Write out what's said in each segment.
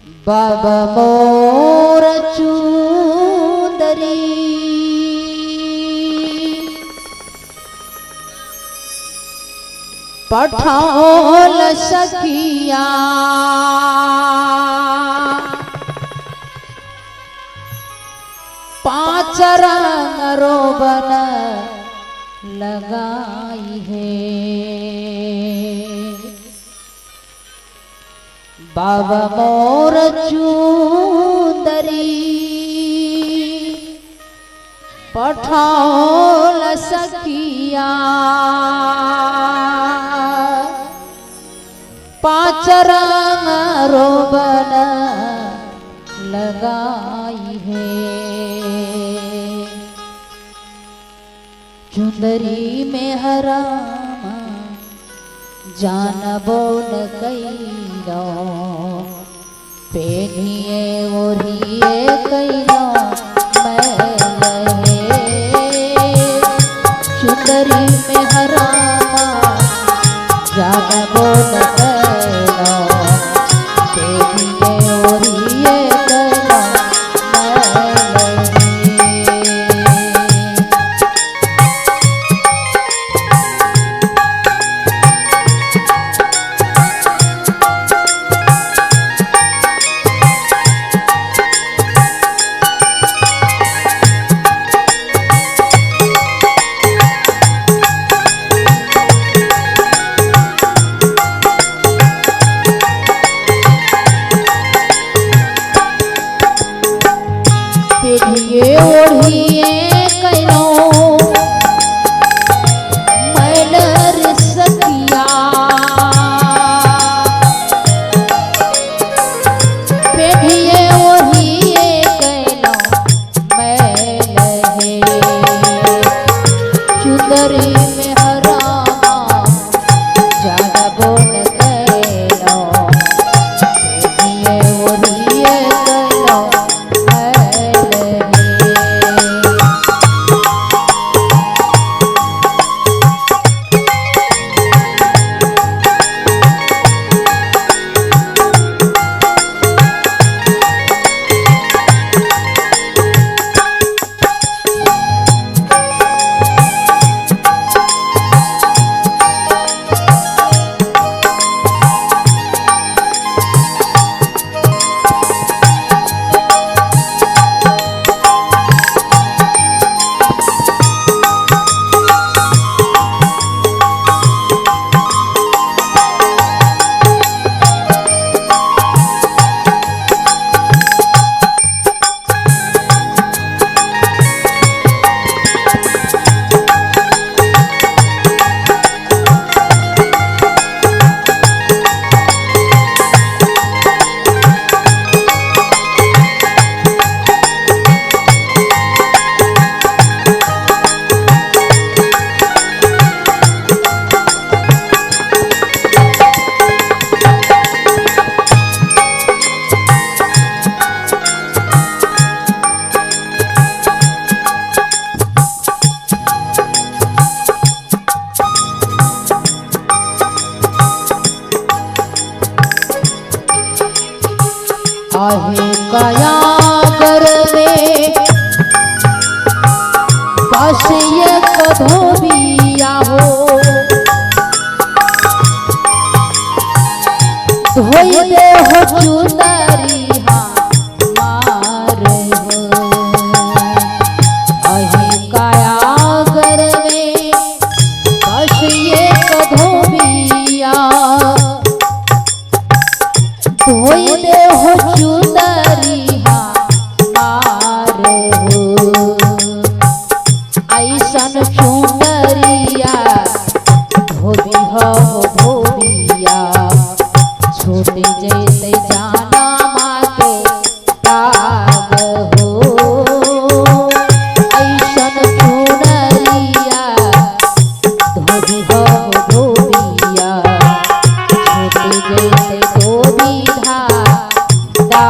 बाबा मोर चुंदरी पठाल सखिया पांच रंग रोबन लगाई है। बाबा मोर चुंदरी पठाल सखिया पांच रंग रोबन लगाई है। चुंदरी में हरामा जान बोल कैलो पेनिए ओढ़िए कैलो मैं चुंदरी में हरामा जान बोल कैलो पेनिए ओढ़िए कैलो पेनिए ओढ़िए कैलो मैलर सखिया पेनिए ओढ़िए कैलो मैलहे चुंदरी में हरामा जाना बोल कैलो पेनिए ओढ़िए कैलो आहे काया कर में पास ये कधोबिया हो धोई दे हो चुनरी मार हो आहे काया कर में पास ये कधोबिया धोई दे हो चुनरिया मार हो ऐसन चुनरिया धोबी हो धोबिया छोटे जैसे जाना माते ताग हो ऐसन चुनरिया धोबी हो धोबिया छोटे जैसे धोबी धा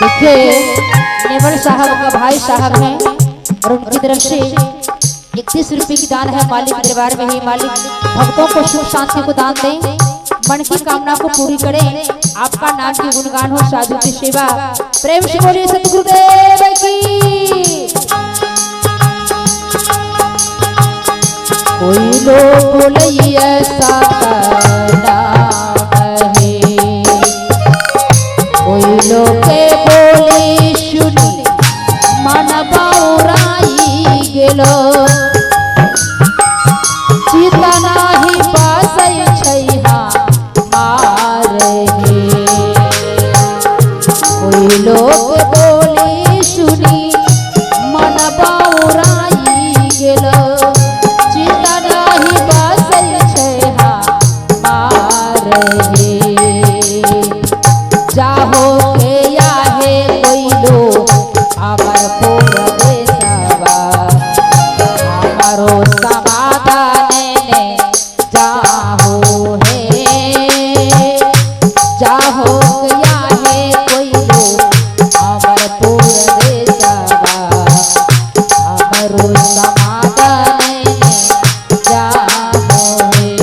देखिए नेवल साहब का भाई साहब हैं और उनकी तरफ से 31 रुपये की दान है मालिक दरबार में ही। मालिक भक्तों को सुख शांति को दान दें, मन की कामना को पूरी करें, आपका नाम की गुणगान हो, साधु की सेवा। प्रेम से बोलिए सतगुरुदेव की। कोई लोग बोले ऐसा नाम है, कोई लोग बोले सुनी मन बाउराई गेलो, चिता नाही पासै छैहा मारे। कोई लोग बोले सुनी मन बाउराई गेलो, चिता नाही पासै छैहा मारे। जाहो के आहे कोई लोग अमर पूर देशवा, हमारो समाधान ने जाहो है। जाहो गया है कोई लोग अमर पूर देशवा, हमारो समाधान ने जाहो है।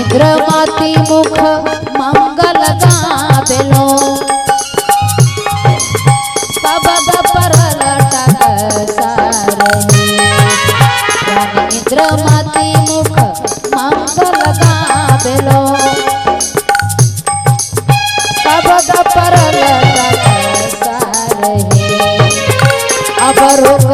इंद्रमती मुख मंगल गावेलो, सबद पर लटक सारही। इंद्रमती मुख मंगल गावेलो, सबद पर लटक सारही। अब रुक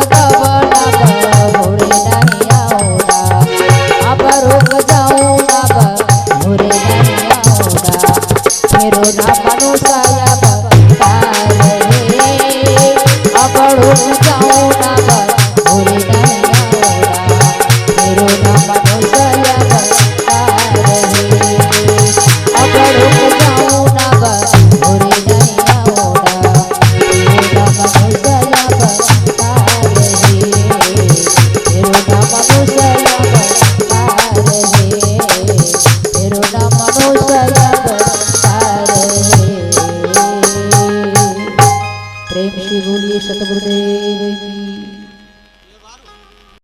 प्रेम से बोलिए सतगुरुदेव की।